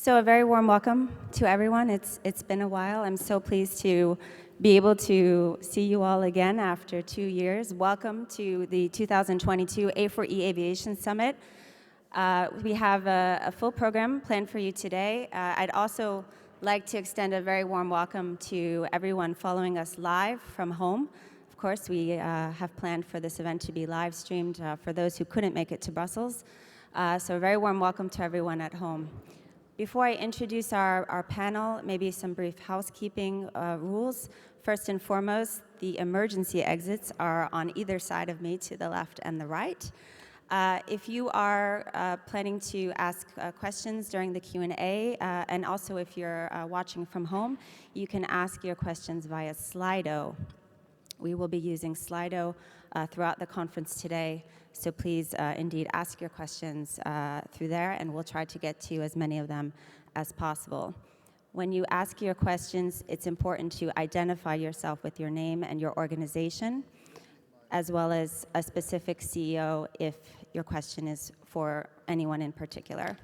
So a very warm welcome to everyone. It's been a while. I'm so pleased to be able to see you all again after 2 years. Welcome to the 2022 A4E Aviation Summit. We have a full program planned for you today. I'd also like to extend a very warm welcome to everyone following us live from home. Of course, we have planned for this event to be live streamed for those who couldn't make it to Brussels. So a very warm welcome to everyone at home. Before I introduce our panel, maybe some brief housekeeping rules. First and foremost, the emergency exits are on either side of me, to the left and the right. If you are planning to ask questions during the Q&A, and also if you're watching from home, you can ask your questions via Slido. We will be using Slido throughout the conference today, so please indeed ask your questions through there, and we'll try to get to as many of them as possible. When you ask your questions, it's important to identify yourself with your name and your organization, as well as a specific CEO if your question is for anyone in particular.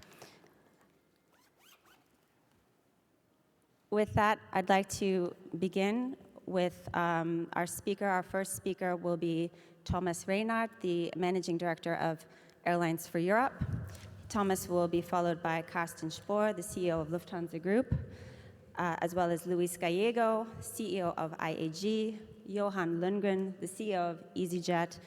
With that, I'd like to begin with our speaker. Our first speaker will be Thomas Reynaert, the Managing Director of Airlines for Europe. Thomas will be followed by Carsten Spohr, the CEO of Lufthansa Group, as well as Luis Gallego, CEO of IAG, Johan Lundgren, the CEO of easyJet,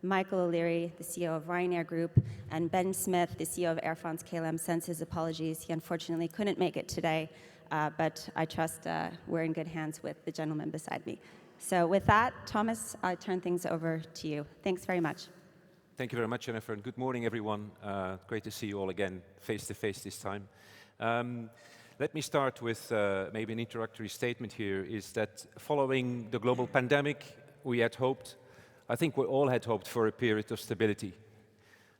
Michael O'Leary, the CEO of Ryanair Group, and Ben Smith, the CEO of Air France-KLM, sends his apologies. He unfortunately couldn't make it today, but I trust we're in good hands with the gentleman beside me. So with that, Thomas, I turn things over to you. Thanks very much. Thank you very much, Jennifer, and good morning, everyone. Great to see you all again, face-to-face this time. Let me start with maybe an introductory statement here, is that following the global pandemic, we had hoped, I think we all had hoped for a period of stability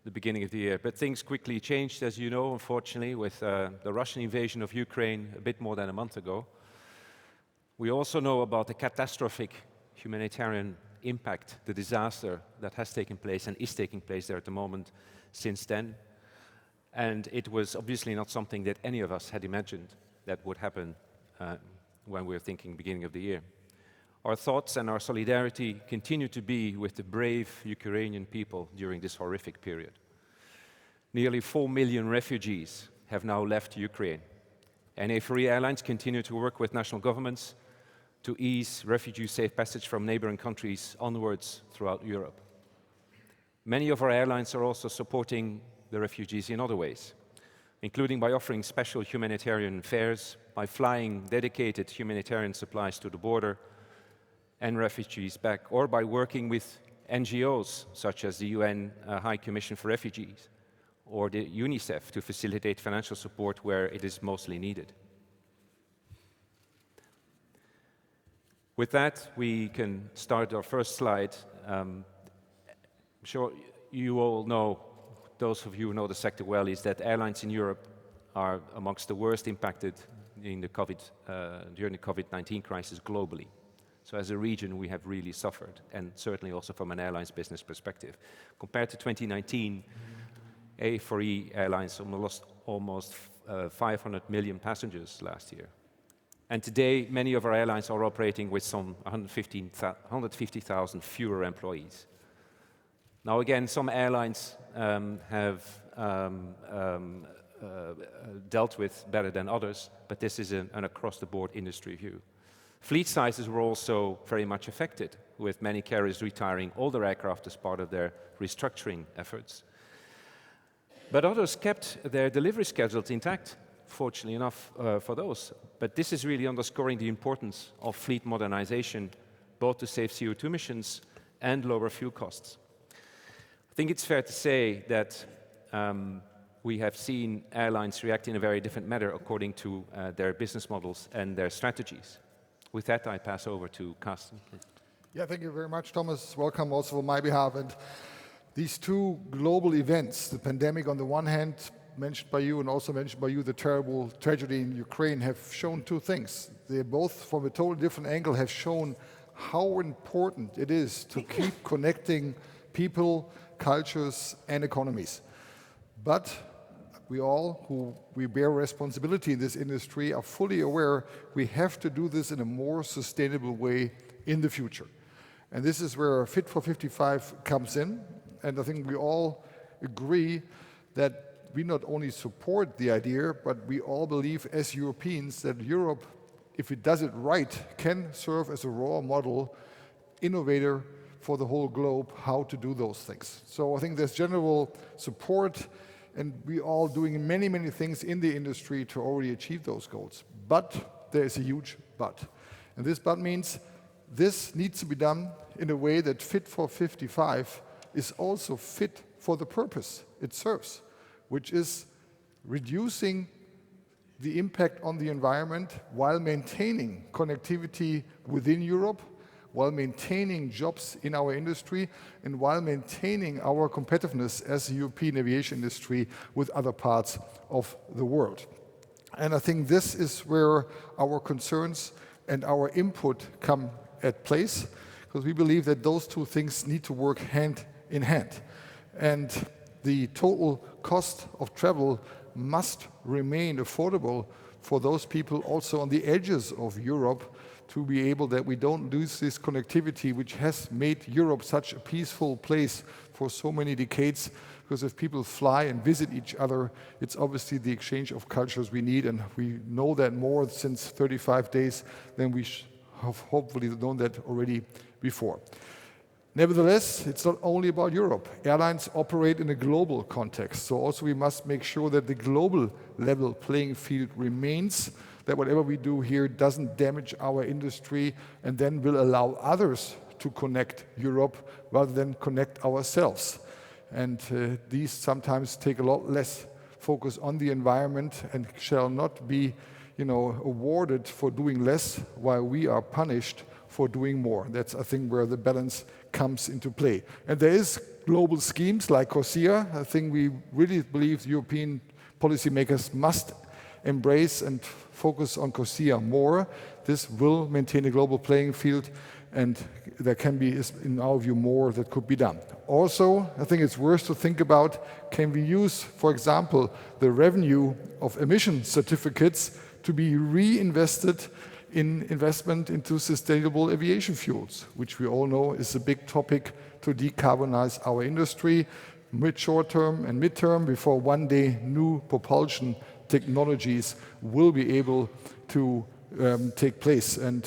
the beginning of the year. But things quickly changed, as you know, unfortunately, with the Russian invasion of Ukraine a bit more than a month ago. We also know about the catastrophic humanitarian impact, the disaster that has taken place and is taking place there at the moment since then. And it was obviously not something that any of us had imagined that would happen when we were thinking beginning of the year. Our thoughts and our solidarity continue to be with the brave Ukrainian people during this horrific period. Nearly 4 million refugees have now left Ukraine, and A4E Airlines continue to work with national governments to ease refugee safe passage from neighboring countries onwards throughout Europe. Many of our airlines are also supporting the refugees in other ways, including by offering special humanitarian fares, by flying dedicated humanitarian supplies to the border and refugees back, or by working with NGOs such as the UN High Commission for Refugees or the UNICEF to facilitate financial support where it is mostly needed. With that, we can start our first slide. I'm sure you all know, those of you who know the sector well, is that airlines in Europe are amongst the worst impacted in the during the COVID-19 crisis globally. So as a region, we have really suffered, and certainly also from an airlines business perspective. Compared to 2019, A4E Airlines lost almost 500 million passengers last year. And today, many of our airlines are operating with some 150,000 fewer employees. Now again, some airlines have dealt with better than others, but this is an across-the-board industry view. Fleet sizes were also very much affected, with many carriers retiring older aircraft as part of their restructuring efforts. But others kept their delivery schedules intact, fortunately enough for those. But this is really underscoring the importance of fleet modernization, both to save CO2 emissions and lower fuel costs. I think it's fair to say that we have seen airlines react in a very different manner according to their business models and their strategies. With that, I pass over to Carsten. Yeah, thank you very much, Thomas. Welcome also on my behalf. And these two global events, the pandemic on the one hand, mentioned by you, and also mentioned by you, the terrible tragedy in Ukraine, have shown two things. They both, from a totally different angle, have shown how important it is to keep connecting people, cultures, and economies. But we all who bear responsibility in this industry are fully aware we have to do this in a more sustainable way in the future. And this is where Fit for 55 comes in. And I think we all agree that we not only support the idea, but we all believe as Europeans that Europe, if it does it right, can serve as a role model, innovator for the whole globe, how to do those things. So I think there's general support, and we all doing many, many things in the industry to already achieve those goals. But there is a huge but. And this but means this needs to be done in a way that Fit for 55 is also fit for the purpose it serves, which is reducing the impact on the environment while maintaining connectivity within Europe, while maintaining jobs in our industry, and while maintaining our competitiveness as a European aviation industry with other parts of the world. And I think this is where our concerns and our input come at place, because we believe that those two things need to work hand in hand. And the total cost of travel must remain affordable for those people also on the edges of Europe, to be able that we don't lose this connectivity which has made Europe such a peaceful place for so many decades. Because if people fly and visit each other, it's obviously the exchange of cultures we need, and we know that more since 35 days than we have hopefully known that already before. Nevertheless, it's not only about Europe. Airlines operate in a global context, so also we must make sure that the global level playing field remains, that whatever we do here doesn't damage our industry and then will allow others to connect Europe rather than connect ourselves. And these sometimes take a lot less focus on the environment and shall not be, awarded for doing less while we are punished for doing more. That's, I think, where the balance comes into play. And there is global schemes like CORSIA. I think we really believe European policymakers must embrace and focus on CORSIA more. This will maintain a global playing field, and there can be, in our view, more that could be done. Also, I think it's worth to think about, can we use, for example, the revenue of emission certificates to be reinvested in investment into sustainable aviation fuels, which we all know is a big topic to decarbonize our industry, short term and mid-term, before one day new propulsion technologies will be able to take place and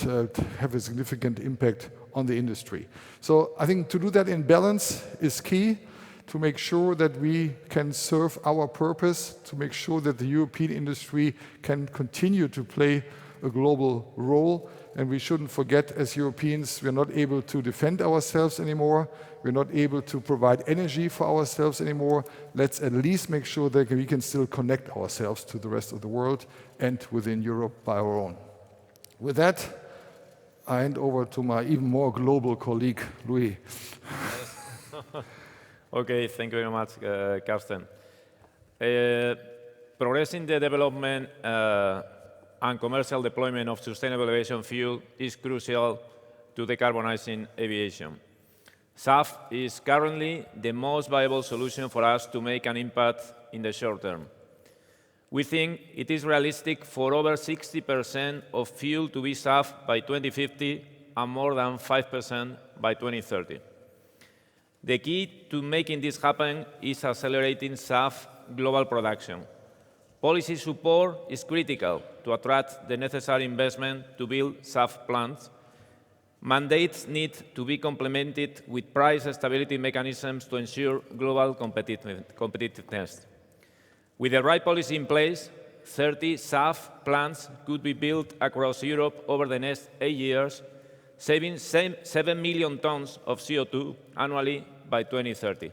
have a significant impact on the industry. So I think to do that in balance is key, to make sure that we can serve our purpose, to make sure that the European industry can continue to play a global role. And we shouldn't forget, as Europeans, we're not able to defend ourselves anymore. We're not able to provide energy for ourselves anymore. Let's at least make sure that we can still connect ourselves to the rest of the world and within Europe by our own. With that, I hand over to my even more global colleague, Louis. Okay, thank you very much, Carsten. Progressing the development and commercial deployment of sustainable aviation fuel is crucial to decarbonizing aviation. SAF is currently the most viable solution for us to make an impact in the short term. We think it is realistic for over 60% of fuel to be SAF by 2050 and more than 5% by 2030. The key to making this happen is accelerating SAF global production. Policy support is critical to attract the necessary investment to build SAF plants. Mandates need to be complemented with price stability mechanisms to ensure global competitiveness. With the right policy in place, 30 SAF plants could be built across Europe over the next 8 years, saving 7 million tons of CO2 annually by 2030.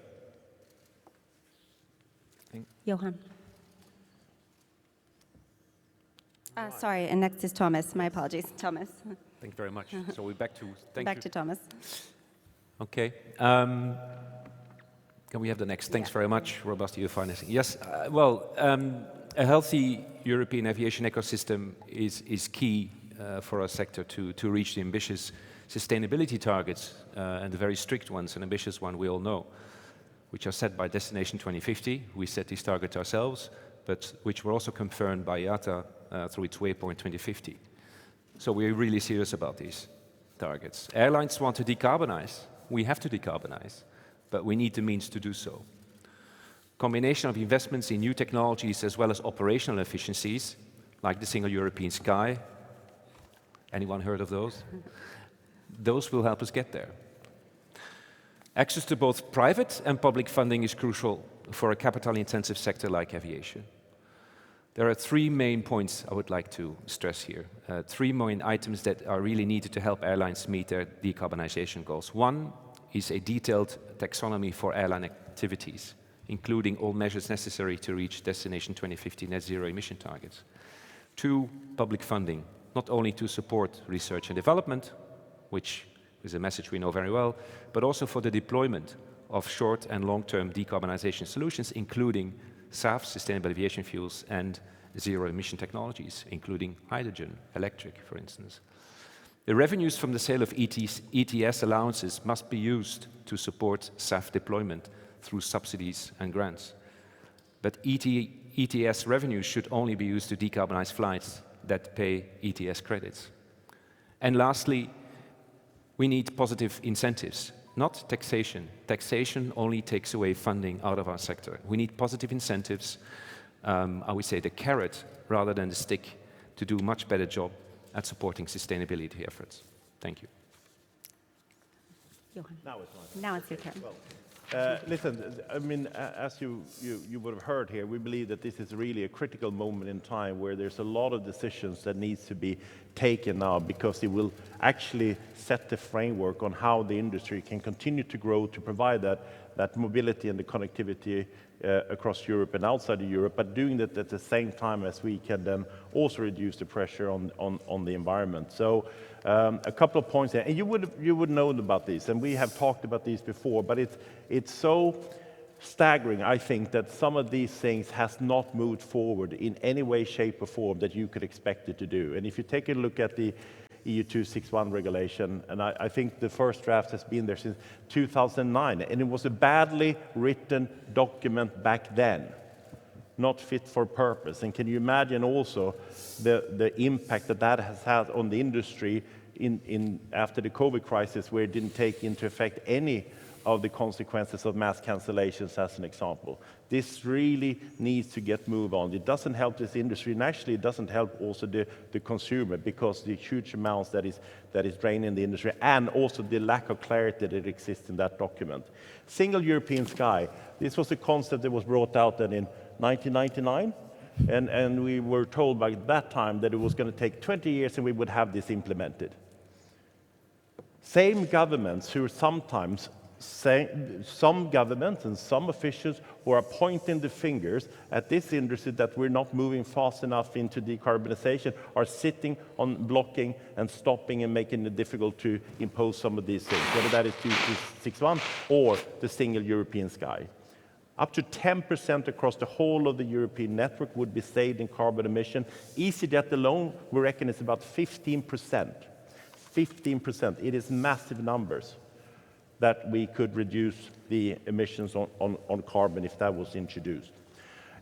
Johan. Sorry, and next is Thomas. My apologies, Thomas. Thank you very much. So we're back to Back to Thomas. Okay. Can we have the next? Thanks very much, robust EU financing. Yes. A healthy European aviation ecosystem is key for our sector to reach the ambitious sustainability targets and the very strict ones, an ambitious one we all know, which are set by Destination 2050. We set these targets ourselves, but which were also confirmed by IATA through its Waypoint 2050. So we're really serious about these targets. Airlines want to decarbonize. We have to decarbonize, but we need the means to do so. Combination of investments in new technologies as well as operational efficiencies, like the Single European Sky. Anyone heard of those? Those will help us get there. Access to both private and public funding is crucial for a capital-intensive sector like aviation. There are three main points I would like to stress here. Three main items that are really needed to help airlines meet their decarbonization goals. One is a detailed taxonomy for airline activities, including all measures necessary to reach Destination 2050 net zero emission targets. Two, public funding, not only to support research and development, which is a message we know very well, but also for the deployment of short and long-term decarbonization solutions, including SAF, sustainable aviation fuels, and zero-emission technologies, including hydrogen, electric, for instance. The revenues from the sale of ETS allowances must be used to support SAF deployment through subsidies and grants. But ETS revenues should only be used to decarbonize flights that pay ETS credits. And lastly, we need positive incentives, not taxation. Taxation only takes away funding out of our sector. We need positive incentives, I would say the carrot rather than the stick, to do a much better job at supporting sustainability efforts. Thank you. Johan. Now it's my turn. Now it's your turn. Listen, I mean, as you would have heard here, we believe that this is really a critical moment in time where there's a lot of decisions that needs to be taken now, because it will actually set the framework on how the industry can continue to grow to provide that mobility and the connectivity across Europe and outside of Europe, but doing that at the same time as we can then also reduce the pressure on the environment. So a couple of points there, and you would know about these, and we have talked about these before, but it's so staggering, I think, that some of these things has not moved forward in any way, shape, or form that you could expect it to do. And if you take a look at the EU 261 regulation, and I think the first draft has been there since 2009, and it was a badly written document back then, not fit for purpose. And can you imagine also the impact that has had on the industry in after the COVID crisis, where it didn't take into effect any of the consequences of mass cancellations, as an example. This really needs to get moved on. It doesn't help this industry, and actually it doesn't help also the consumer, because the huge amounts that is draining the industry, and also the lack of clarity that exists in that document. Single European Sky, this was a concept that was brought out then in 1999, and we were told by that time that it was going to take 20 years and we would have this implemented. Same governments who sometimes some governments and some officials who are pointing the fingers at this industry that we're not moving fast enough into decarbonization are sitting on blocking and stopping and making it difficult to impose some of these things, whether that is 261 or the Single European Sky. Up to 10% across the whole of the European network would be saved in carbon emission. easyJet alone, we reckon, is about 15%. 15%. It is massive numbers that we could reduce the emissions on carbon if that was introduced.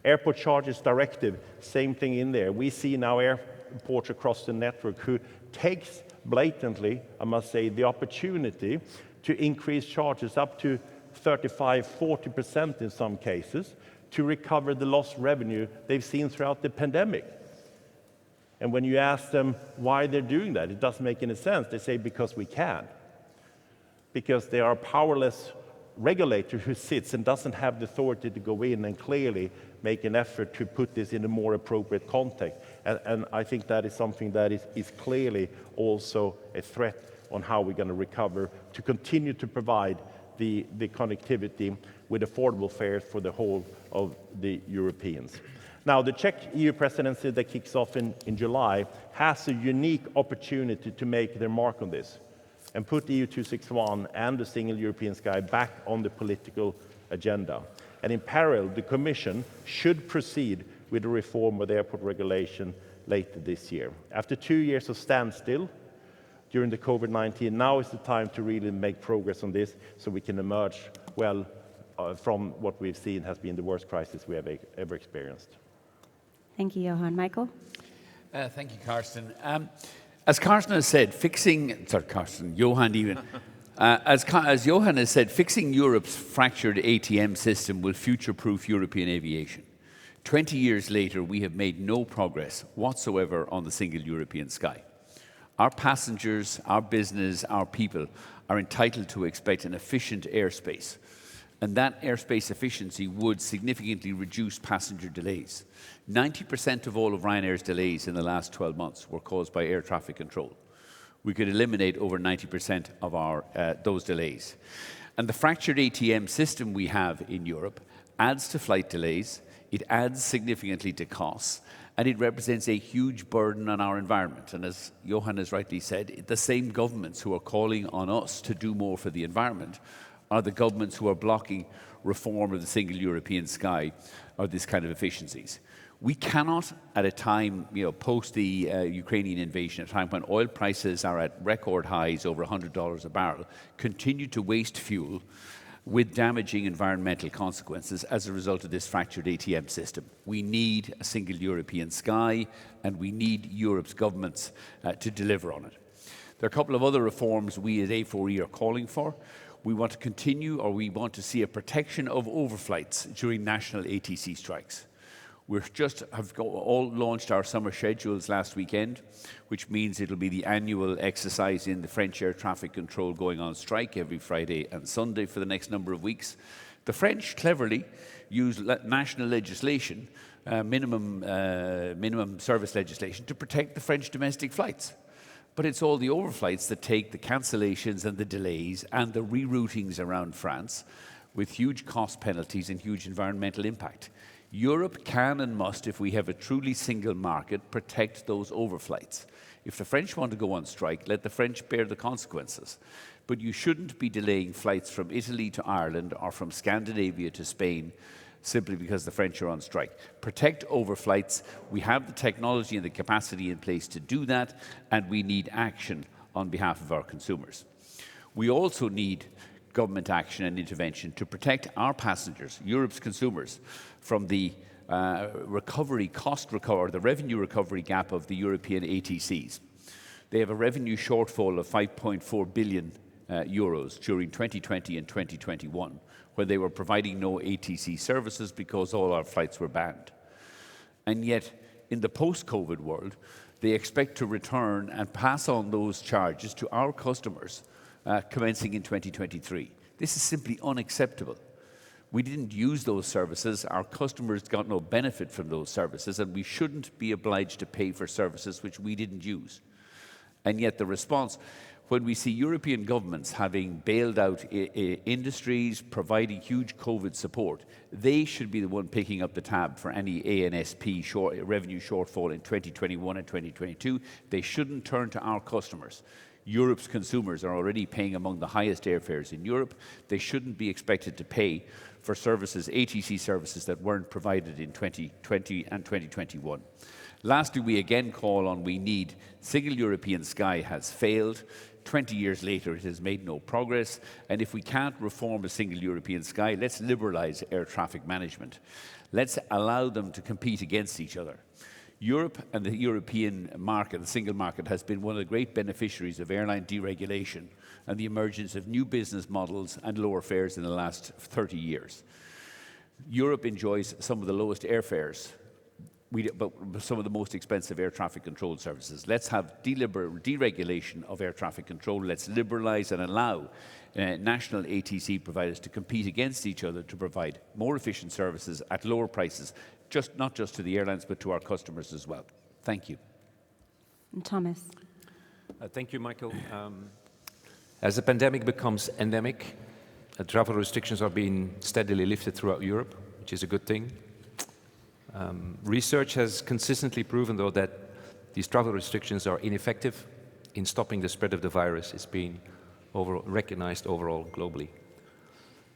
Airport charges directive, same thing in there. We see now airports across the network who takes blatantly, I must say, the opportunity to increase charges up to 35–40% in some cases to recover the lost revenue they've seen throughout the pandemic. And when you ask them why they're doing that, it doesn't make any sense. They say because we can. Because they are a powerless regulator who sits and doesn't have the authority to go in and clearly make an effort to put this in a more appropriate context. And I think that is something that is clearly also a threat on how we're going to recover to continue to provide the connectivity with affordable fares for the whole of the Europeans. Now, the Czech EU presidency that kicks off in July has a unique opportunity to make their mark on this and put EU 261 and the Single European Sky back on the political agenda. And in parallel, the Commission should proceed with the reform of the airport regulation later this year. After 2 years of standstill during the COVID-19, now is the time to really make progress on this so we can emerge well from what we've seen has been the worst crisis we have ever experienced. Thank you, Johan. Michael? Thank you, Carsten. As Carsten has said, Johan even. As Johan has said, fixing Europe's fractured ATM system will future-proof European aviation. 20 years later, we have made no progress whatsoever on the single European sky. Our passengers, our business, our people are entitled to expect an efficient airspace. And that airspace efficiency would significantly reduce passenger delays. 90% of all of Ryanair's delays in the last 12 months were caused by air traffic control. We could eliminate over 90% of those delays. And the fractured ATM system we have in Europe adds to flight delays, it adds significantly to costs, and it represents a huge burden on our environment. And as Johan has rightly said, the same governments who are calling on us to do more for the environment are the governments who are blocking reform of the single European sky or this kind of efficiencies. We cannot, at a time, post the Ukrainian invasion, at a time when oil prices are at record highs, over $100 a barrel, continue to waste fuel with damaging environmental consequences as a result of this fractured ATM system. We need a single European sky, and we need Europe's governments to deliver on it. There are a couple of other reforms we as A4E are calling for. We want to continue, or we want to see a protection of overflights during national ATC strikes. We have all launched our summer schedules last weekend, which means it'll be the annual exercise in the French air traffic control going on strike every Friday and Sunday for the next number of weeks. The French cleverly use national legislation, minimum service legislation, to protect the French domestic flights. But it's all the overflights that take the cancellations and the delays and the reroutings around France with huge cost penalties and huge environmental impact. Europe can and must, if we have a truly single market, protect those overflights. If the French want to go on strike, let the French bear the consequences. But you shouldn't be delaying flights from Italy to Ireland or from Scandinavia to Spain simply because the French are on strike. Protect overflights. We have the technology and the capacity in place to do that, and we need action on behalf of our consumers. We also need government action and intervention to protect our passengers, Europe's consumers, from the the revenue recovery gap of the European ATCs. They have a revenue shortfall of 5.4 billion euros during 2020 and 2021, when they were providing no ATC services because all our flights were banned. And yet, in the post-COVID world, they expect to return and pass on those charges to our customers commencing in 2023. This is simply unacceptable. We didn't use those services, our customers got no benefit from those services, and we shouldn't be obliged to pay for services which we didn't use. And yet the response, when we see European governments having bailed out industries, providing huge COVID support, they should be the one picking up the tab for any ANSP revenue shortfall in 2021 and 2022. They shouldn't turn to our customers. Europe's consumers are already paying among the highest airfares in Europe. They shouldn't be expected to pay for services, ATC services, that weren't provided in 2020 and 2021. Lastly, we again call on, we need single European sky has failed. 20 years later, it has made no progress. And if we can't reform a single European sky, let's liberalize air traffic management. Let's allow them to compete against each other. Europe and the European market, the single market, has been one of the great beneficiaries of airline deregulation and the emergence of new business models and lower fares in the last 30 years. Europe enjoys some of the lowest airfares, but some of the most expensive air traffic control services. Let's have deregulation of air traffic control. Let's liberalize and allow national ATC providers to compete against each other to provide more efficient services at lower prices, not just to the airlines, but to our customers as well. Thank you. And Thomas. Thank you, Michael. As the pandemic becomes endemic, travel restrictions are being steadily lifted throughout Europe, which is a good thing. Research has consistently proven, though, that these travel restrictions are ineffective in stopping the spread of the virus. It's been recognized overall globally.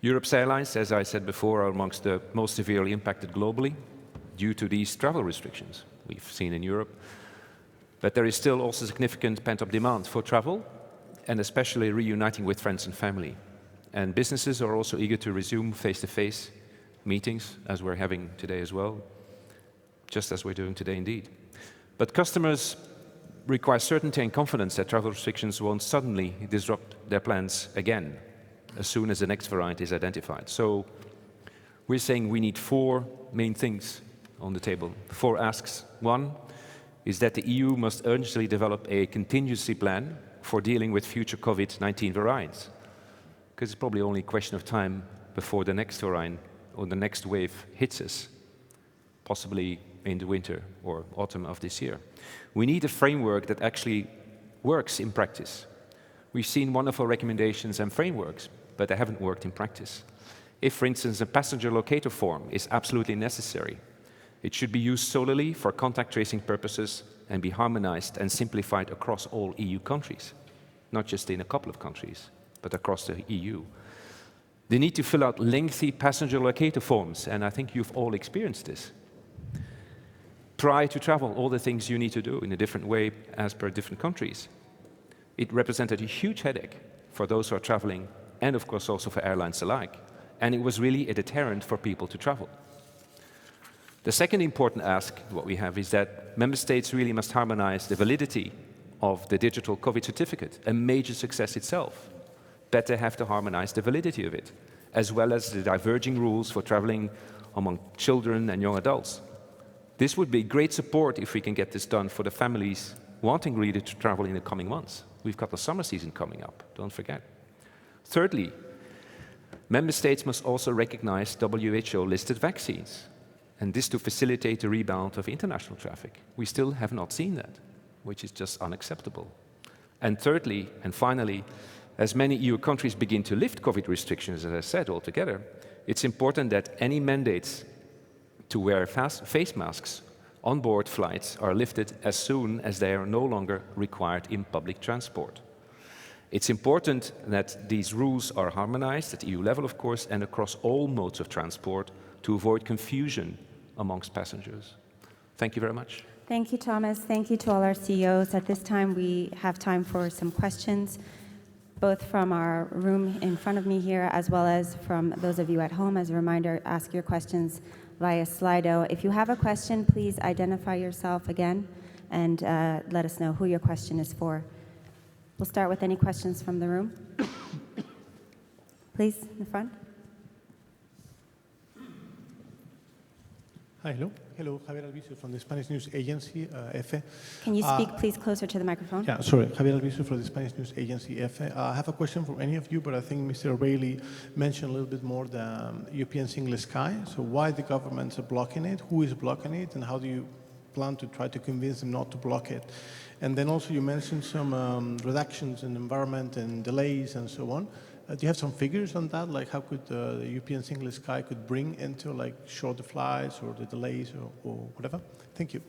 Europe's airlines, as I said before, are amongst the most severely impacted globally due to these travel restrictions we've seen in Europe. But there is still also significant pent-up demand for travel, and especially reuniting with friends and family. And businesses are also eager to resume face-to-face meetings, as we're having today as well. just as we're doing today indeed. But customers require certainty and confidence that travel restrictions won't suddenly disrupt their plans again as soon as the next variant is identified. So we're saying we need 4 main things on the table, 4 asks. One is that the EU must urgently develop a contingency plan for dealing with future COVID-19 variants, because it's probably only a question of time before the next variant or the next wave hits us, possibly in the winter or autumn of this year. We need a framework that actually works in practice. We've seen wonderful recommendations and frameworks, but they haven't worked in practice. If, for instance, a passenger locator form is absolutely necessary, it should be used solely for contact tracing purposes and be harmonized and simplified across all EU countries, not just in a couple of countries, but across the EU. They need to fill out lengthy passenger locator forms, and I think you've all experienced this. Prior to travel, all the things you need to do in a different way as per different countries. It represented a huge headache for those who are traveling, and of course also for airlines alike. And it was really a deterrent for people to travel. The second important ask, what we have, is that member states really must harmonize the validity of the digital COVID certificate, a major success itself. But they have to harmonize the validity of it, as well as the diverging rules for traveling among children and young adults. This would be great support if we can get this done for the families wanting really to travel in the coming months. We've got the summer season coming up, don't forget. Thirdly, member states must also recognize WHO-listed vaccines, and this to facilitate the rebound of international traffic. We still have not seen that, which is just unacceptable. And thirdly, and finally, as many EU countries begin to lift COVID restrictions, as I said, altogether, it's important that any mandates to wear face masks on board flights are lifted as soon as they are no longer required in public transport. It's important that these rules are harmonized at EU level, of course, and across all modes of transport to avoid confusion amongst passengers. Thank you very much. Thank you, Thomas. Thank you to all our CEOs. At this time, we have time for some questions, both from our room in front of me here, as well as from those of you at home. As a reminder, ask your questions via Slido. If you have a question, please identify yourself again and let us know who your question is for. We'll start with any questions from the room. Please, in the front. Hi, hello. Hello, Javier Albizu from the Spanish news agency, EFE. Can you speak, please, closer to the microphone? Yeah, sorry. Javier Albizu from the Spanish news agency, EFE. I have a question for any of you, but I think Mr. O'Reilly mentioned a little bit more the European single sky. So why the governments are blocking it, who is blocking it, and how do you plan to try to convince them not to block it? And then also you mentioned some reductions in environment and delays and so on. Do you have some figures on that? Like how could the European single sky could bring into like shorter flights or the delays or whatever? Thank you.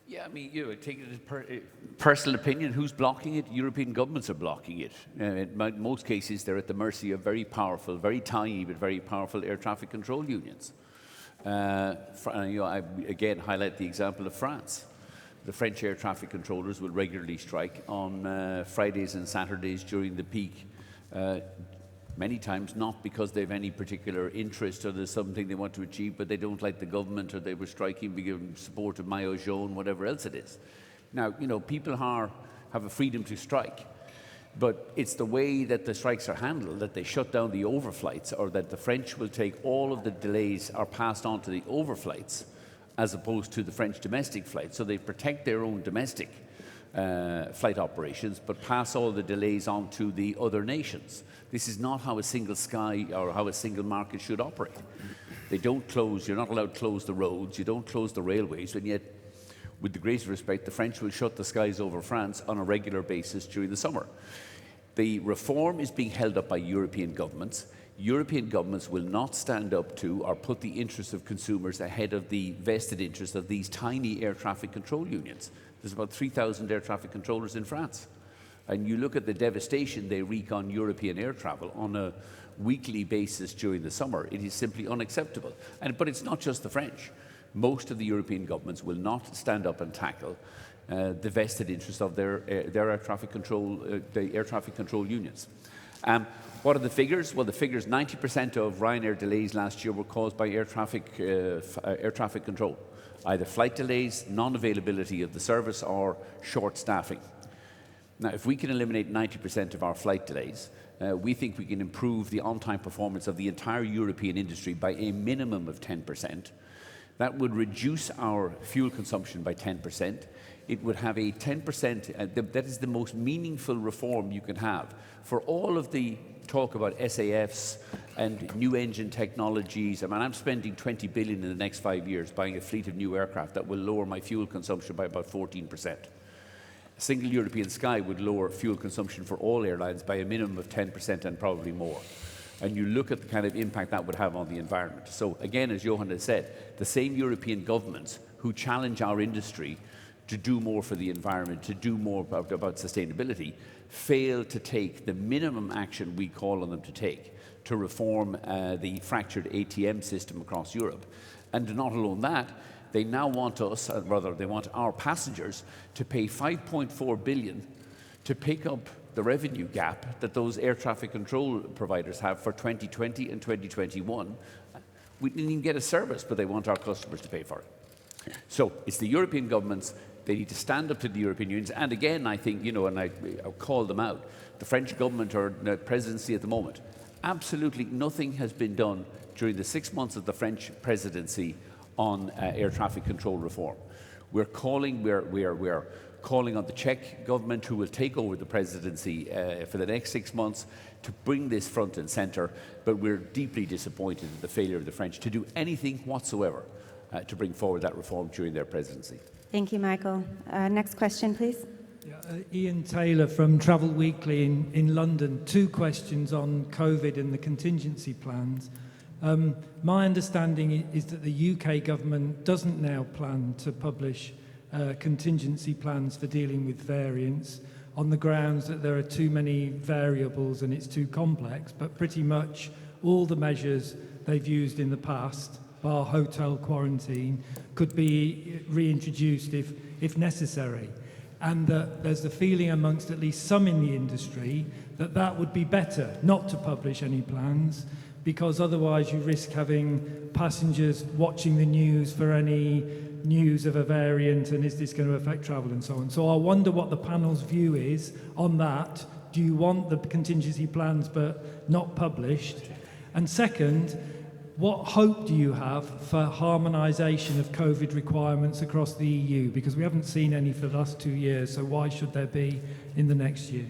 Yeah, I mean, take it as personal opinion. Who's blocking it? European governments are blocking it. In most cases, they're at the mercy of very powerful, very tiny, but very powerful air traffic control unions. I again highlight the example of France. The French air traffic controllers will regularly strike on Fridays and Saturdays during the peak. Many times not because they have any particular interest or there's something they want to achieve, but they don't like the government or they were striking because of support of Maillot Jaune, whatever else it is. Now, people have a freedom to strike, but it's the way that the strikes are handled, that they shut down the overflights or that the French will take all of the delays are passed on to the overflights as opposed to the French domestic flights. So they protect their own domestic flight operations, but pass all the delays on to the other nations. This is not how a single sky or how a single market should operate. They don't close, you're not allowed to close the roads, you don't close the railways, and yet, with the greatest respect, the French will shut the skies over France on a regular basis during the summer. The reform is being held up by European governments. European governments will not stand up to or put the interests of consumers ahead of the vested interests of these tiny air traffic control unions. There's about 3,000 air traffic controllers in France. And you look at the devastation they wreak on European air travel on a weekly basis during the summer. It is simply unacceptable. But it's not just the French. Most of the European governments will not stand up and tackle the vested interests of their air traffic control, the air traffic control unions. What are the figures? Well, the figures, 90% of Ryanair delays last year were caused by air traffic control, either flight delays, non-availability of the service, or short staffing. Now, if we can eliminate 90% of our flight delays, we think we can improve the on-time performance of the entire European industry by a minimum of 10%. That would reduce our fuel consumption by 10%. It would have a 10%, that is the most meaningful reform you can have. For all of the talk about SAFs and new engine technologies, I mean, I'm spending 20 billion in the next 5 years buying a fleet of new aircraft that will lower my fuel consumption by about 14%. A single European sky would lower fuel consumption for all airlines by a minimum of 10% and probably more. And you look at the kind of impact that would have on the environment. So again, as Johan has said, the same European governments who challenge our industry to do more for the environment, to do more about sustainability, fail to take the minimum action we call on them to take to reform the fractured ATM system across Europe. And not alone that, they now want us, rather they want our passengers to pay 5.4 billion to pick up the revenue gap that those air traffic control providers have for 2020 and 2021. We didn't even get a service, but they want our customers to pay for it. So it's the European governments, they need to stand up to the European unions. And again, I think, and I call them out, the French government or the presidency at the moment, absolutely nothing has been done during the 6 months of the French presidency on air traffic control reform. We're calling on the Czech government, who will take over the presidency for the next 6 months, to bring this front and centre, but we're deeply disappointed in the failure of the French to do anything whatsoever to bring forward that reform during their presidency. Thank you, Michael. Next question, please. Ian Taylor from Travel Weekly in London. 2 questions on COVID and the contingency plans. My understanding is that the UK government doesn't now plan to publish contingency plans for dealing with variants on the grounds that there are too many variables and it's too complex, but pretty much all the measures they've used in the past, bar hotel quarantine, could be reintroduced if necessary. And that there's a feeling amongst at least some in the industry that that would be better not to publish any plans, because otherwise you risk having passengers watching the news for any news of a variant and is this going to affect travel and so on. So I wonder what the panel's view is on that. Do you want the contingency plans but not published? And second, what hope do you have for harmonisation of COVID requirements across the EU? Because we haven't seen any for the last 2 years, so why should there be in the next year?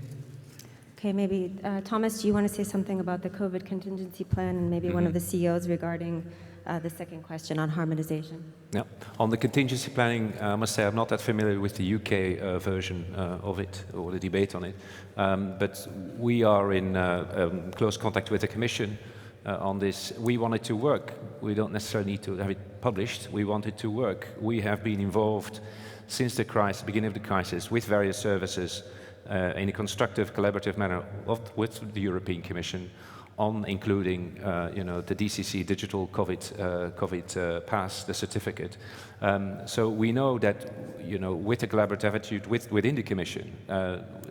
Okay, maybe Thomas, do you want to say something about the COVID contingency plan and maybe one of the CEOs regarding the second question on harmonization? Yeah. On the contingency planning, I must say I'm not that familiar with the UK version of it or the debate on it, but we are in close contact with the Commission on this. We want it to work. We don't necessarily need to have it published. We want it to work. We have been involved since the beginning of the crisis with various services in a constructive, collaborative manner with the European Commission on including, the DCC digital COVID pass, the certificate. So we know that, with a collaborative attitude within the Commission,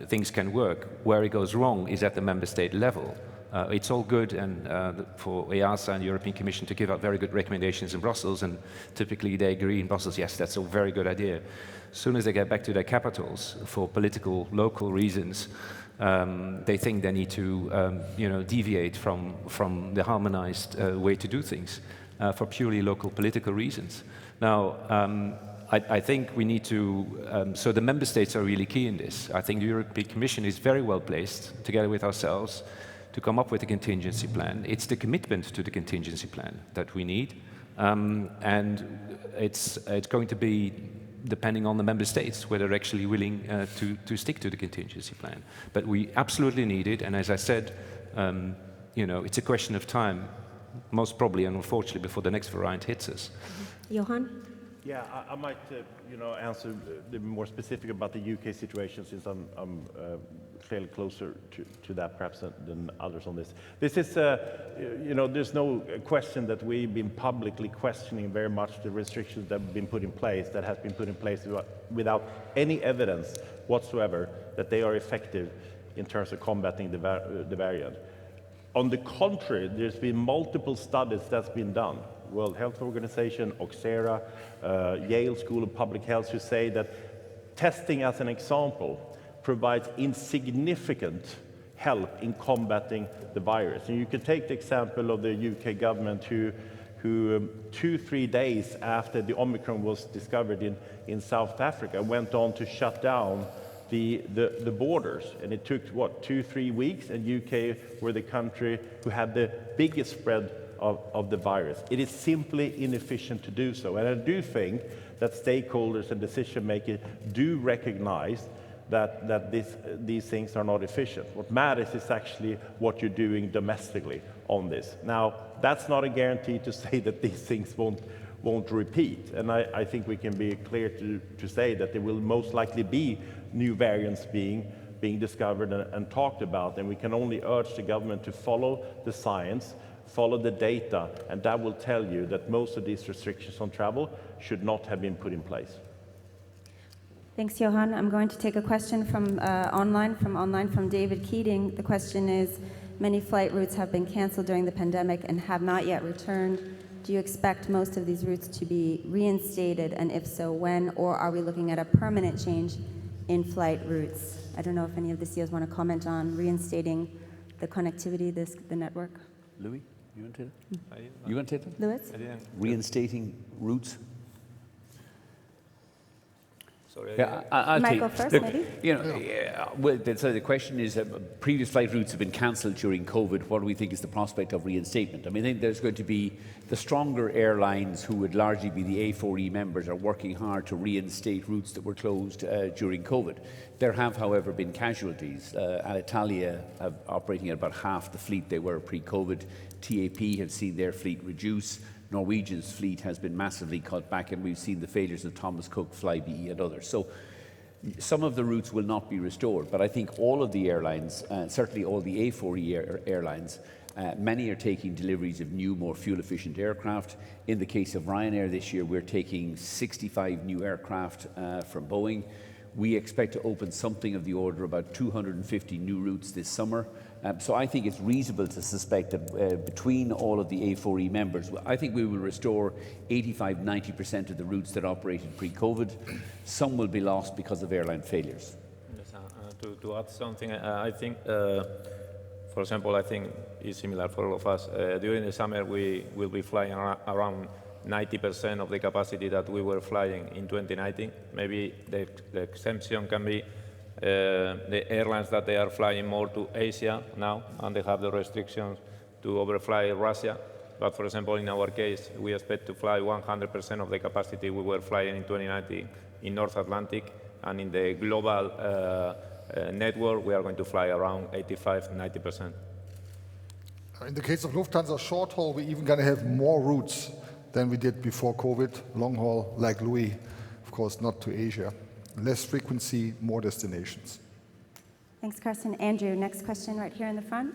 things can work. Where it goes wrong is at the member state level. It's all good and for EASA and the European Commission to give out very good recommendations in Brussels, and typically they agree in Brussels, yes, that's a very good idea. As soon as they get back to their capitals for political, local reasons, they think they need to, deviate from the harmonized way to do things for purely local political reasons. Now, I think we need to, so the member states are really key in this. I think the European Commission is very well placed, together with ourselves, to come up with a contingency plan. It's the commitment to the contingency plan that we need, and it's going to be depending on the member states whether they're actually willing to stick to the contingency plan. But we absolutely need it, and as I said, it's a question of time, most probably and unfortunately before the next variant hits us. Johan? Yeah, I might, answer the more specific about the UK situation, since I'm clearly closer to that perhaps than others on this. This is, there's no question that we've been publicly questioning very much the restrictions that have been put in place, without any evidence whatsoever that they are effective in terms of combating the variant. On the contrary, there's been multiple studies that's been done. World Health Organization, Oxera, Yale School of Public Health, who say that testing, as an example, provides insignificant help in combating the virus. And you could take the example of the UK government who 2-3 days after the Omicron was discovered in South Africa went on to shut down the borders. And it took, what, 2-3 weeks, and UK were the country who had the biggest spread of the virus. It is simply inefficient to do so. And I do think that stakeholders and decision makers do recognize that these things are not efficient. What matters is actually what you're doing domestically on this. Now, that's not a guarantee to say that these things won't repeat. And I think we can be clear to say that there will most likely be new variants being discovered and talked about. And we can only urge the government to follow the science, follow the data, and that will tell you that most of these restrictions on travel should not have been put in place. Thanks, Johan. I'm going to take a question from online from David Keating. The question is, many flight routes have been canceled during the pandemic and have not yet returned. Do you expect most of these routes to be reinstated, and if so, when? Or are we looking at a permanent change in flight routes? I don't know if any of the CEOs want to comment on reinstating the connectivity, the network. Louis, you want to take it? You want to take it? Louis? Reinstating routes? Sorry, Yeah, I'll Michael take, first, look, maybe? You know, well, so the question is, previous flight routes have been cancelled during COVID. What do we think is the prospect of reinstatement? I mean, I think there's going to be the stronger airlines, who would largely be the A4E members, are working hard to reinstate routes that were closed during COVID. There have, however, been casualties. Alitalia have operating at about half the fleet they were pre-COVID. TAP have seen their fleet reduce. Norwegian's fleet has been massively cut back, and we've seen the failures of Thomas Cook, Flybe and others. So some of the routes will not be restored, but I think all of the airlines, certainly all the A4E airlines, many are taking deliveries of new, more fuel-efficient aircraft. In the case of Ryanair this year, we're taking 65 new aircraft from Boeing. We expect to open something of the order of about 250 new routes this summer. So I think it's reasonable to suspect that between all of the A4E members, I think we will restore 85-90% of the routes that operated pre-COVID. Some will be lost because of airline failures. Yes, to add something, I think, for example, I think it's similar for all of us. During the summer, we will be flying around 90% of the capacity that we were flying in 2019. Maybe the exemption can be the airlines that they are flying more to Asia now, and they have the restrictions to overfly Russia. But for example, in our case, we expect to fly 100% of the capacity we were flying in 2019 in North Atlantic, and in the global network, we are going to fly around 85-90%. In the case of Lufthansa short haul, we're even going to have more routes than we did before COVID. Long haul, like Louis, of course, not to Asia. Less frequency, more destinations. Thanks, Carsten. Andrew, next question right here in the front.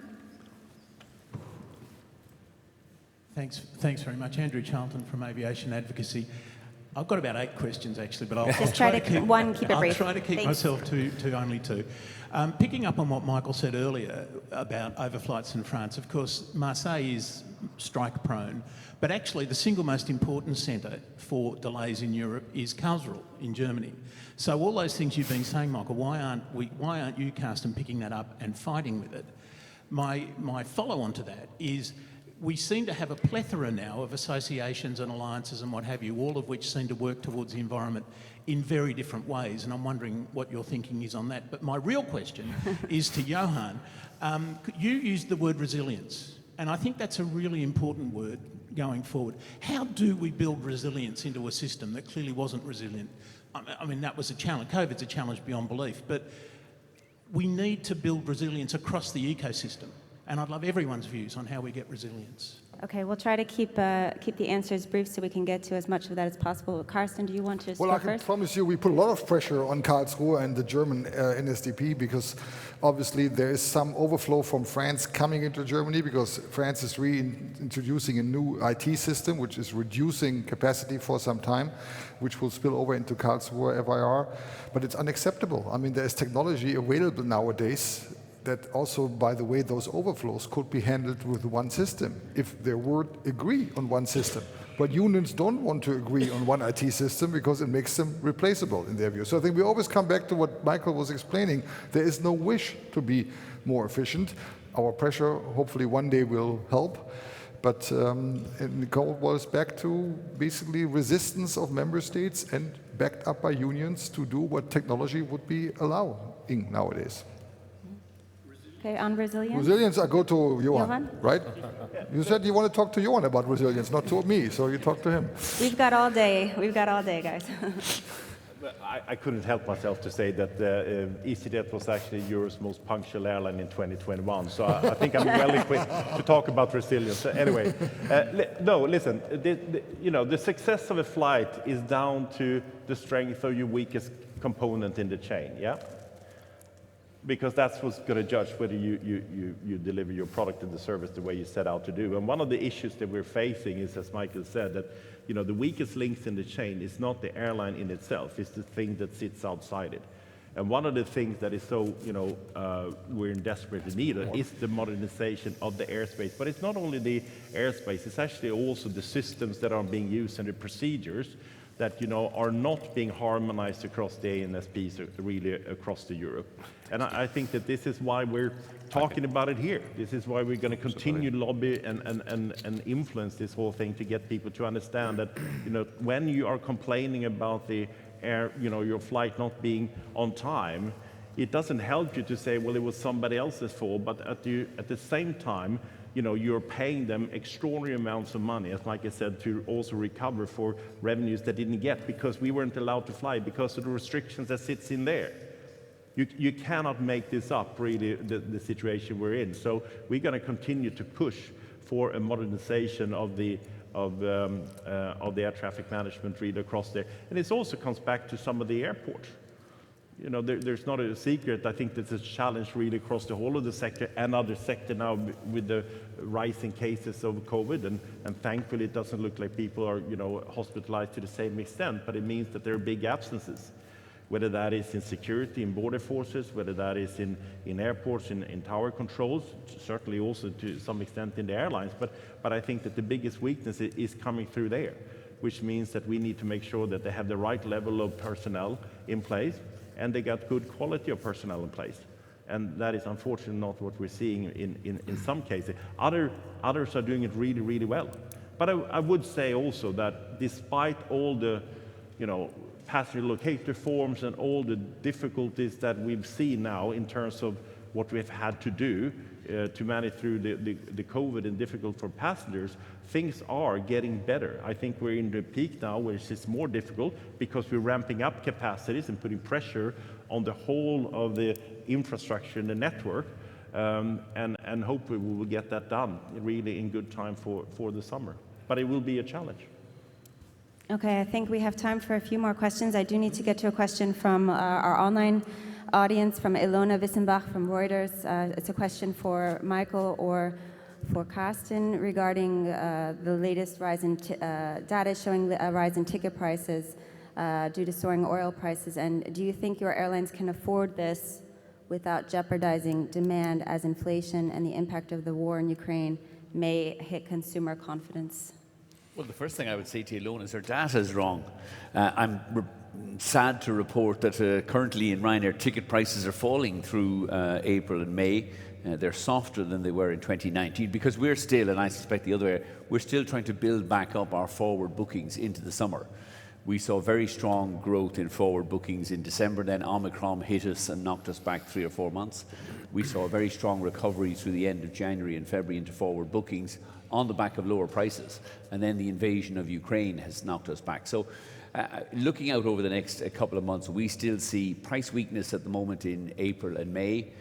Thanks very much. Andrew Charlton from Aviation Advocacy. I've got about 8 questions actually, but I'll try to keep it brief. I'll try to keep myself to only 2. Picking up on what Michael said earlier about overflights in France, of course, Marseille is strike prone, but actually the single most important centre for delays in Europe is Karlsruhe in Germany. So all those things you've been saying, Michael, why aren't you, Carsten, picking that up and fighting with it? My follow-on to that is, we seem to have a plethora now of associations and alliances and what have you, all of which seem to work towards the environment in very different ways, and I'm wondering what your thinking is on that. But my real question is to Johan. You used the word resilience, and I think that's a really important word going forward. How do we build resilience into a system that clearly wasn't resilient? I mean, that was a challenge. COVID's a challenge beyond belief, but we need to build resilience across the ecosystem. And I'd love everyone's views on how we get resilience. Okay, we'll try to keep the answers brief so we can get to as much of that as possible. Carsten, do you want to Well, I speak can first? promise you we put a lot of pressure on Karlsruhe and the German NSDP, because obviously there is some overflow from France coming into Germany, because France is reintroducing a new IT system which is reducing capacity for some time, which will spill over into Karlsruhe FIR. But it's unacceptable. I mean, there is technology available nowadays that also, by the way, those overflows could be handled with one system if they would agree on one system. But unions don't want to agree on one IT system because it makes them replaceable in their view. So I think we always come back to what Michael was explaining. There is no wish to be more efficient. Our pressure hopefully one day will help. But it goes back to basically resistance of member states and backed up by unions to do what technology would be allowing nowadays. Okay, on resilience? Resilience, I go to Johan, Johan? right? You said you want to talk to Johan about resilience, not to me, so you talk to him. We've got all day. We've got all day, guys. I couldn't help myself to say that easyJet was actually Europe's most punctual airline in 2021. So I think I'm well equipped to talk about resilience. So anyway, no, listen. The success of a flight is down to the strength of your weakest component in the chain. Yeah. Because that's what's going to judge whether you deliver your product and the service the way you set out to do. And one of the issues that we're facing is, as Michael said, that the weakest links in the chain is not the airline in itself, it's the thing that sits outside it. And one of the things that is so, we're in desperate need of is the modernization of the airspace. But it's not only the airspace, it's actually also the systems that are being used and the procedures that are not being harmonized across the ANSPs really across the Europe. And I think that this is why we're talking about it here. This is why we're going to continue to lobby and influence this whole thing to get people to understand that when you are complaining about the air, your flight not being on time, it doesn't help you to say, well, it was somebody else's fault, but at the same time, you're paying them extraordinary amounts of money, as Mike said, to also recover for revenues that didn't get because we weren't allowed to fly because of the restrictions that sits in there. You cannot make this up, really, the situation we're in. So we're going to continue to push for a modernization of the air traffic management really across there. And it also comes back to some of the airports. There's not a secret. I think there's a challenge really across the whole of the sector and other sector now with the rising cases of COVID. And thankfully, it doesn't look like people are, hospitalized to the same extent, but it means that there are big absences, whether that is in security, in border forces, whether that is in airports, in tower controls, certainly also to some extent in the airlines. But I think that the biggest weakness is coming through there, which means that we need to make sure that they have the right level of personnel in place, and they got good quality of personnel in place. And that is unfortunately not what we're seeing in some cases. Others are doing it really, really well. But I would say also that despite all the, passenger locator forms and all the difficulties that we've seen now in terms of what we've had to do to manage through the COVID and difficult for passengers, things are getting better. I think we're in the peak now, which is more difficult because we're ramping up capacities and putting pressure on the whole of the infrastructure and the network, and hopefully we will get that done really in good time for the summer. But it will be a challenge. Okay, I think we have time for a few more questions. I do need to get to a question from our online audience, from Ilona Wissenbach from Reuters. It's a question for Michael or for Carsten regarding the latest rise in data showing a rise in ticket prices due to soaring oil prices. And do you think your airlines can afford this without jeopardizing demand as inflation and the impact of the war in Ukraine may hit consumer confidence? Well, the first thing I would say to Ilona is her data is wrong. I'm sad to report that currently in Ryanair, ticket prices are falling through April and May. They're softer than they were in 2019 because we're still, and I suspect the other way, we're still trying to build back up our forward bookings into the summer. We saw very strong growth in forward bookings in December, then Omicron hit us and knocked us back 3 or 4 months. We saw a very strong recovery through the end of January and February into forward bookings on the back of lower prices. And then the invasion of Ukraine has knocked us back. So looking out over the next couple of months, we still see price weakness at the moment in April and May.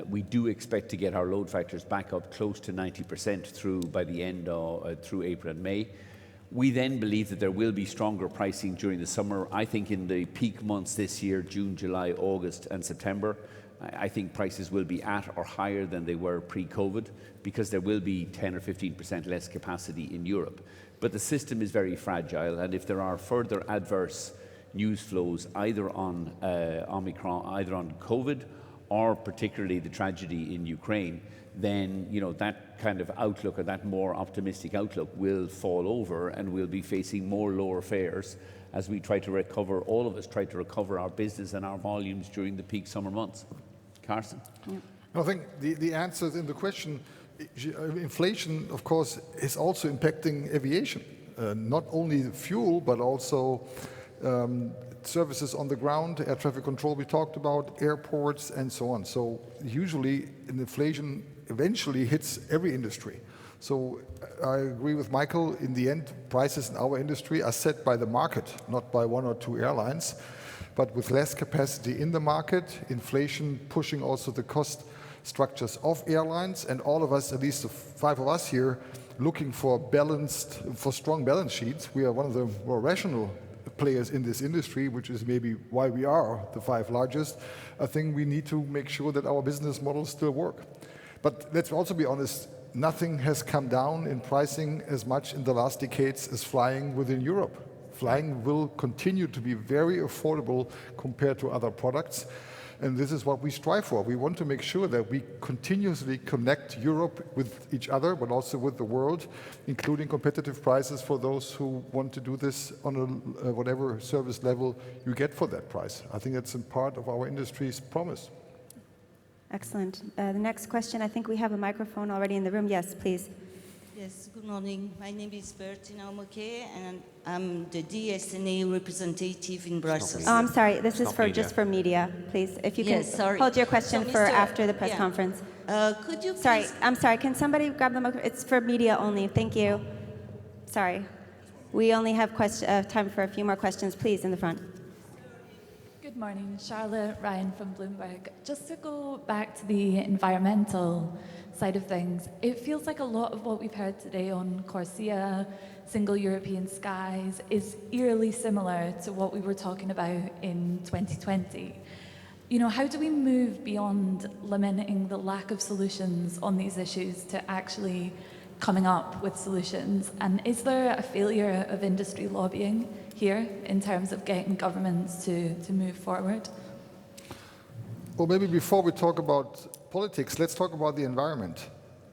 We do expect to get our load factors back up close to 90% through April and May. We then believe that there will be stronger pricing during the summer. I think in the peak months this year, June, July, August and September, I think prices will be at or higher than they were pre-COVID because there will be 10 or 15% less capacity in Europe. But the system is very fragile, and if there are further adverse news flows either on Omicron, either on COVID or particularly the tragedy in Ukraine, then that kind of outlook, or that more optimistic outlook, will fall over, and we'll be facing more lower fares as we try to recover, all of us try to recover our business and our volumes during the peak summer months. Carsten? Yeah. I think the answer in the question, inflation, of course, is also impacting aviation. Not only fuel, but also services on the ground, air traffic control we talked about, airports, and so on. So usually, inflation eventually hits every industry. So I agree with Michael. In the end, prices in our industry are set by the market, not by one or two airlines. But with less capacity in the market, inflation pushing also the cost structures of airlines, and all of us, at least the 5 of us here, looking for strong balance sheets. We are one of the more rational players in this industry, which is maybe why we are the 5 largest. I think we need to make sure that our business models still work. But let's also be honest, nothing has come down in pricing as much in the last decades as flying within Europe. Flying will continue to be very affordable compared to other products. And this is what we strive for. We want to make sure that we continuously connect Europe with each other, but also with the world, including competitive prices for those who want to do this on a whatever service level you get for that price. I think that's a part of our industry's promise. Excellent. The next question, I think we have a microphone already in the room. Yes, please. Yes, good morning. My name is Bertina Omoke, and I'm the DSNA representative in Brussels. Oh, I'm sorry. This is for just for media, please. If you can hold your question for after the press conference. Could you Sorry, I'm sorry. Can somebody grab the microphone? It's for media only. Thank you. Sorry. We only have time for a few more questions. Please, in the front. Good morning, Charlotte Ryan from Bloomberg. Just to go back to the environmental side of things, it feels like a lot of what we've heard today on CORSIA, single European skies, is eerily similar to what we were talking about in 2020. How do we move beyond lamenting the lack of solutions on these issues to actually coming up with solutions? And is there a failure of industry lobbying here in terms of getting governments to move forward? Well, maybe before we talk about politics, let's talk about the environment.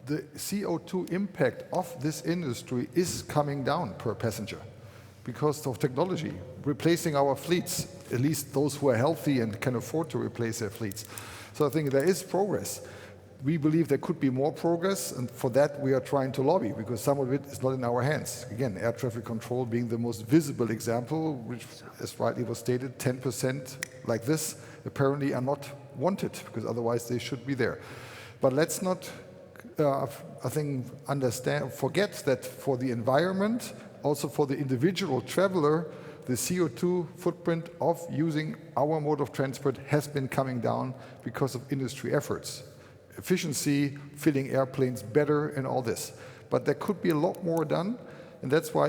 The CO2 impact of this industry is coming down per passenger because of technology, replacing our fleets, at least those who are healthy and can afford to replace their fleets. So I think there is progress. We believe there could be more progress, and for that we are trying to lobby, because some of it is not in our hands. Again, air traffic control being the most visible example, which, as rightly was stated, 10% like this apparently are not wanted, because otherwise they should be there. But let's not, I think, forget that for the environment, also for the individual traveler, the CO2 footprint of using our mode of transport has been coming down because of industry efforts. Efficiency, filling airplanes better, and all this. But there could be a lot more done, and that's why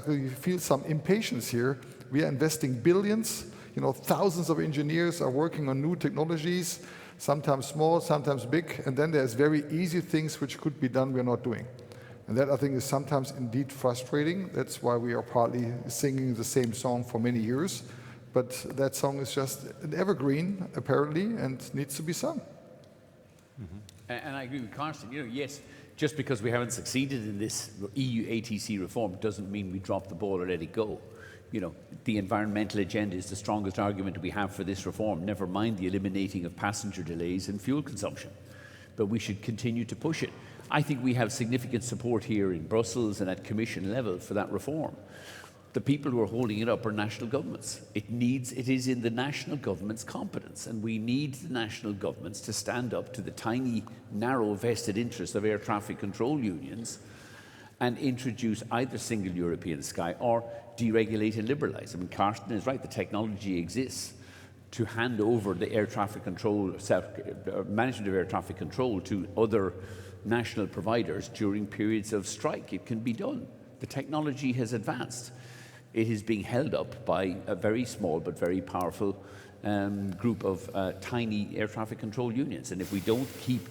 you feel some impatience here. We are investing billions. Thousands of engineers are working on new technologies, sometimes small, sometimes big, and then there's very easy things which could be done we're not doing. And that, I think, is sometimes indeed frustrating. That's why we are partly singing the same song for many years. But that song is just an evergreen, apparently, and needs to be sung. And I agree with Carsten. Yes, just because we haven't succeeded in this EU ATC reform doesn't mean we drop the ball or let it go. The environmental agenda is the strongest argument we have for this reform, never mind the eliminating of passenger delays and fuel consumption. But we should continue to push it. I think we have significant support here in Brussels and at Commission level for that reform. The people who are holding it up are national governments. It is in the national government's competence, and we need the national governments to stand up to the tiny, narrow vested interests of air traffic control unions and introduce either single European sky or deregulate and liberalise. Carsten is right, the technology exists to hand over the air traffic control, management of air traffic control to other national providers during periods of strike. It can be done. The technology has advanced. It is being held up by a very small but very powerful group of tiny air traffic control unions. And if we don't keep,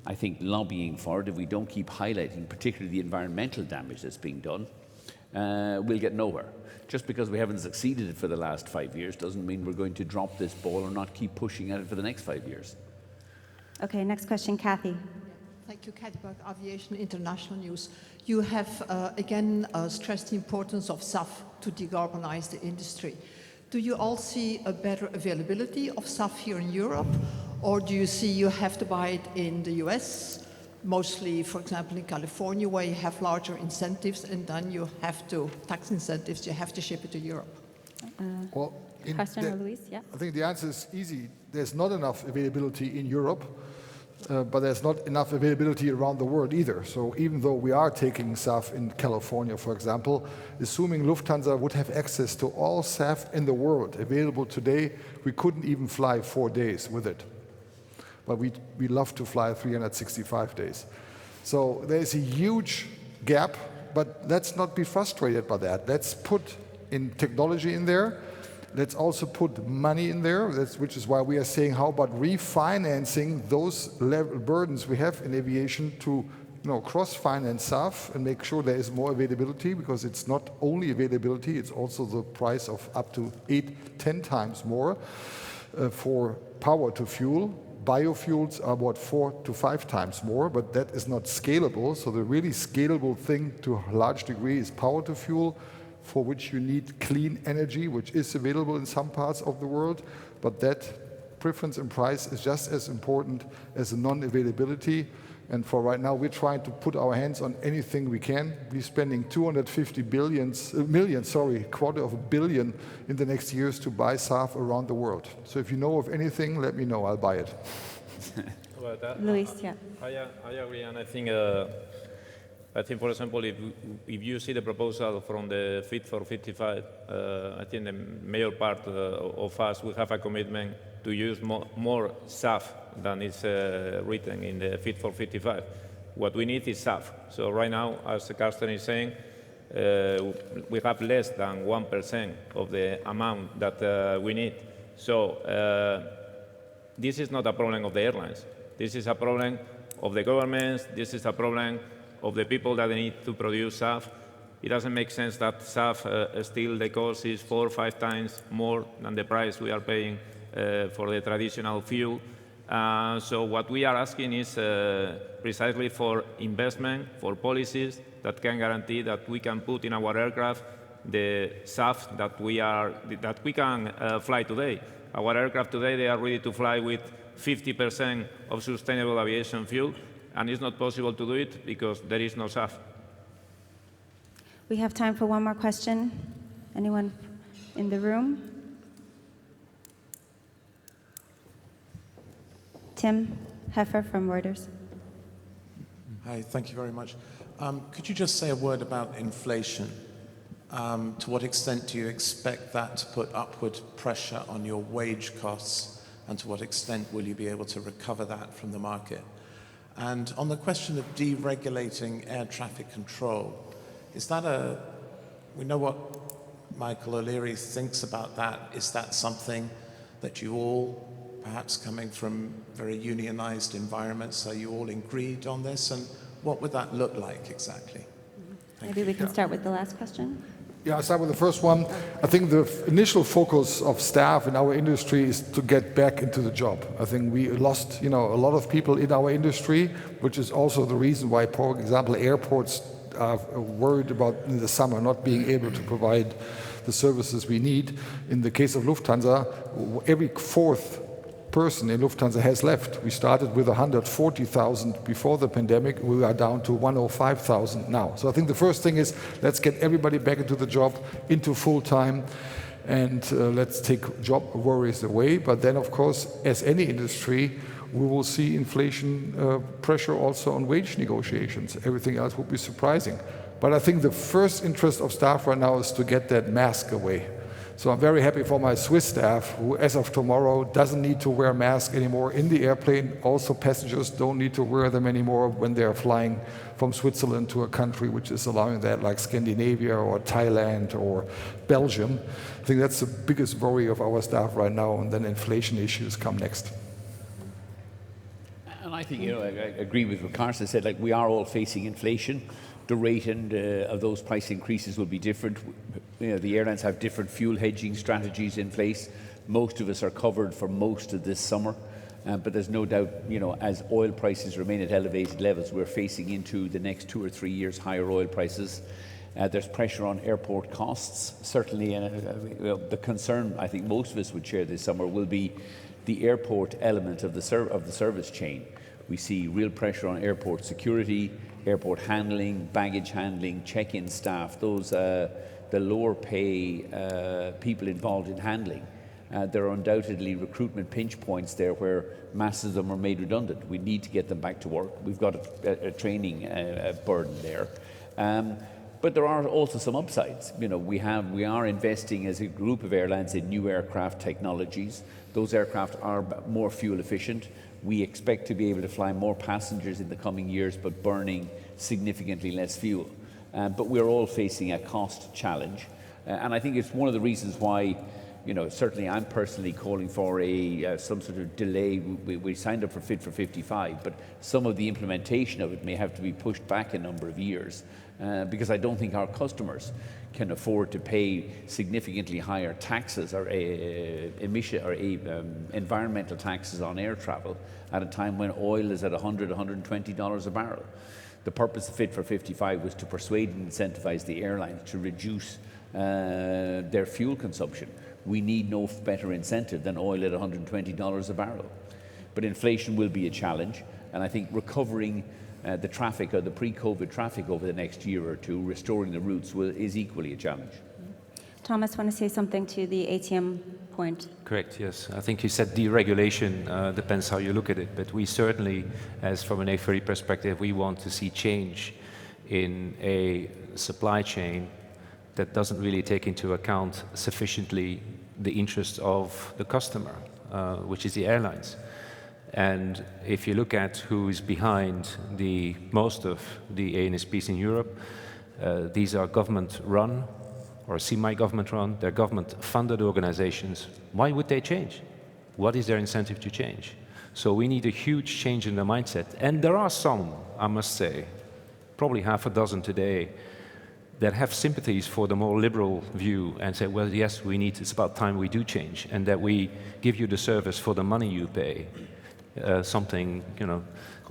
I think, lobbying for it, if we don't keep highlighting particularly the environmental damage that's being done, we'll get nowhere. Just because we haven't succeeded for the last 5 years doesn't mean we're going to drop this ball or not keep pushing at it for the next 5 years. Okay, next question, Kathy. Thank you, Kathy Berg, Aviation International News. You have again stressed the importance of SAF to decarbonize the industry. Do you all see a better availability of SAF here in Europe, or do you see you have to buy it in the US, mostly, for example, in California, where you have larger incentives, and then you have to, tax incentives, you have to ship it to Europe? Well, Carsten or Luis? Yeah. I think the answer is easy. There's not enough availability in Europe, but there's not enough availability around the world either. So even though we are taking SAF in California, for example, assuming Lufthansa would have access to all SAF in the world available today, we couldn't even fly 4 days with it. But we love to fly 365 days. So there's a huge gap, but let's not be frustrated by that. Let's put in technology in there. Let's also put money in there, which is why we are saying, how about refinancing those burdens we have in aviation to cross-finance SAF and make sure there is more availability, because it's not only availability, it's also the price of up to 8-10 times more for power to fuel. Biofuels are about 4 to 5 times more, but that is not scalable. So the really scalable thing to a large degree is power to fuel, for which you need clean energy, which is available in some parts of the world. But that preference in price is just as important as the non-availability. And for right now, we're trying to put our hands on anything we can. We're spending 250 million, $250 million in the next years to buy SAF around the world. So if you know of anything, let me know, I'll buy it. Luis, yeah. I agree, and I think, for example, if you see the proposal from the Fit for 55, I think the major part of us will have a commitment to use more SAF than is written in the Fit for 55. What we need is SAF. So right now, as Carsten is saying, we have less than 1% of the amount that we need. So this is not a problem of the airlines. This is a problem of the governments. This is a problem of the people that need to produce SAF. It doesn't make sense that SAF, still the cost is 4 or 5 times more than the price we are paying for the traditional fuel. So what we are asking is precisely for investment, for policies that can guarantee that we can put in our aircraft the SAF that we can fly today. Our aircraft today, they are ready to fly with 50% of sustainable aviation fuel, and it's not possible to do it because there is no SAF. We have time for one more question. Anyone in the room? Tim Heffer from Reuters. Hi, thank you very much. Could you just say a word about inflation? To what extent do you expect that to put upward pressure on your wage costs, and to what extent will you be able to recover that from the market? And on the question of deregulating air traffic control, is that we know what Michael O'Leary thinks about that. Is that something that you all, perhaps coming from very unionized environments, are you all agreed on this? And what would that look like exactly? Maybe we can start with the last question. Yeah, I'll start with the first one. I think the initial focus of staff in our industry is to get back into the job. I think we lost, a lot of people in our industry, which is also the reason why, for example, airports are worried about in the summer not being able to provide the services we need. In the case of Lufthansa, every fourth person in Lufthansa has left. We started with 140,000 before the pandemic. We are down to 105,000 now. So I think the first thing is let's get everybody back into the job, into full time, and let's take job worries away. But then, of course, as any industry, we will see inflation pressure also on wage negotiations. Everything else would be surprising. But I think the first interest of staff right now is to get that mask away. So I'm very happy for my Swiss staff, who as of tomorrow doesn't need to wear masks anymore in the airplane. Also passengers don't need to wear them anymore when they're flying from Switzerland to a country which is allowing that, like Scandinavia or Thailand or Belgium. I think that's the biggest worry of our staff right now, and then inflation issues come next. And I think, I agree with what Carsten said, we are all facing inflation. The rate of those price increases will be different. The airlines have different fuel hedging strategies in place. Most of us are covered for most of this summer. But there's no doubt, as oil prices remain at elevated levels, we're facing into the next 2 or 3 years higher oil prices. There's pressure on airport costs, certainly, and the concern I think most of us would share this summer will be the airport element of the service chain. We see real pressure on airport security, airport handling, baggage handling, check-in staff, those the lower pay people involved in handling. There are undoubtedly recruitment pinch points there where masses of them are made redundant. We need to get them back to work. We've got a training burden there. But there are also some upsides. We are investing as a group of airlines in new aircraft technologies. Those aircraft are more fuel efficient. We expect to be able to fly more passengers in the coming years, but burning significantly less fuel. But we're all facing a cost challenge. And I think it's one of the reasons why, certainly I'm personally calling for some sort of delay. We signed up for Fit for 55, but some of the implementation of it may have to be pushed back a number of years. Because I don't think our customers can afford to pay significantly higher taxes or environmental taxes on air travel at a time when oil is at $100, $120 a barrel. The purpose of Fit for 55 was to persuade and incentivize the airlines to reduce their fuel consumption. We need no better incentive than oil at $120 a barrel. But inflation will be a challenge, and I think recovering the traffic or the pre-COVID traffic over the next year or two, restoring the routes is equally a challenge. Thomas, want to say something to the ATM point? Correct, yes. I think you said deregulation depends how you look at it, but we certainly, as from an A4E perspective, we want to see change in a supply chain that doesn't really take into account sufficiently the interests of the customer, which is the airlines. And if you look at who is behind most of the ANSPs in Europe, these are government-run or semi-government-run. They're government-funded organizations. Why would they change? What is their incentive to change? So we need a huge change in the mindset. And there are some, I must say, probably half a dozen today, that have sympathies for the more liberal view and say, well, yes, it's about time we do change, and that we give you the service for the money you pay. Something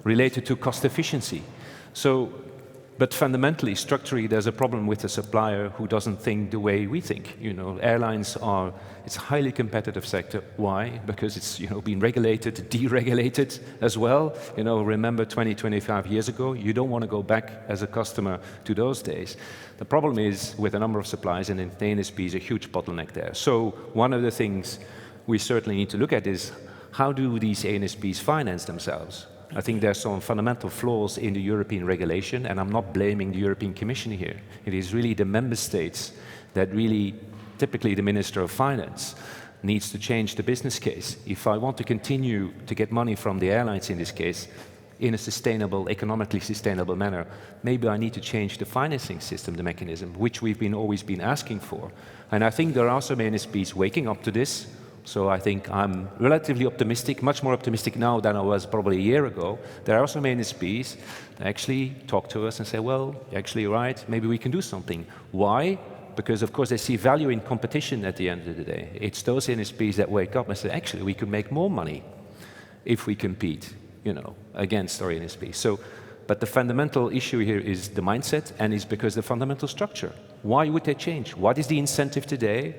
related to cost efficiency. But fundamentally, structurally, there's a problem with the supplier who doesn't think the way we think. Airlines it's a highly competitive sector. Why? Because it's been regulated, deregulated as well. Remember 20, 25 years ago, you don't want to go back as a customer to those days. The problem is with a number of suppliers, and in the ANSP is a huge bottleneck there. So one of the things we certainly need to look at is, how do these ANSPs finance themselves? I think there's some fundamental flaws in the European regulation, and I'm not blaming the European Commission here. It is really the member states that really, typically the Minister of Finance, needs to change the business case. If I want to continue to get money from the airlines in this case, in a sustainable, economically sustainable manner, maybe I need to change the financing system, the mechanism, which we've always been asking for. And I think there are some ANSPs waking up to this. So I think I'm relatively optimistic, much more optimistic now than I was probably a year ago. There are some ANSPs that actually talk to us and say, well, you're actually right, maybe we can do something. Why? Because, of course, they see value in competition at the end of the day. It's those ANSPs that wake up and say, actually, we could make more money if we compete, against our ANSPs. But the fundamental issue here is the mindset, and is because the fundamental structure. Why would they change? What is the incentive today?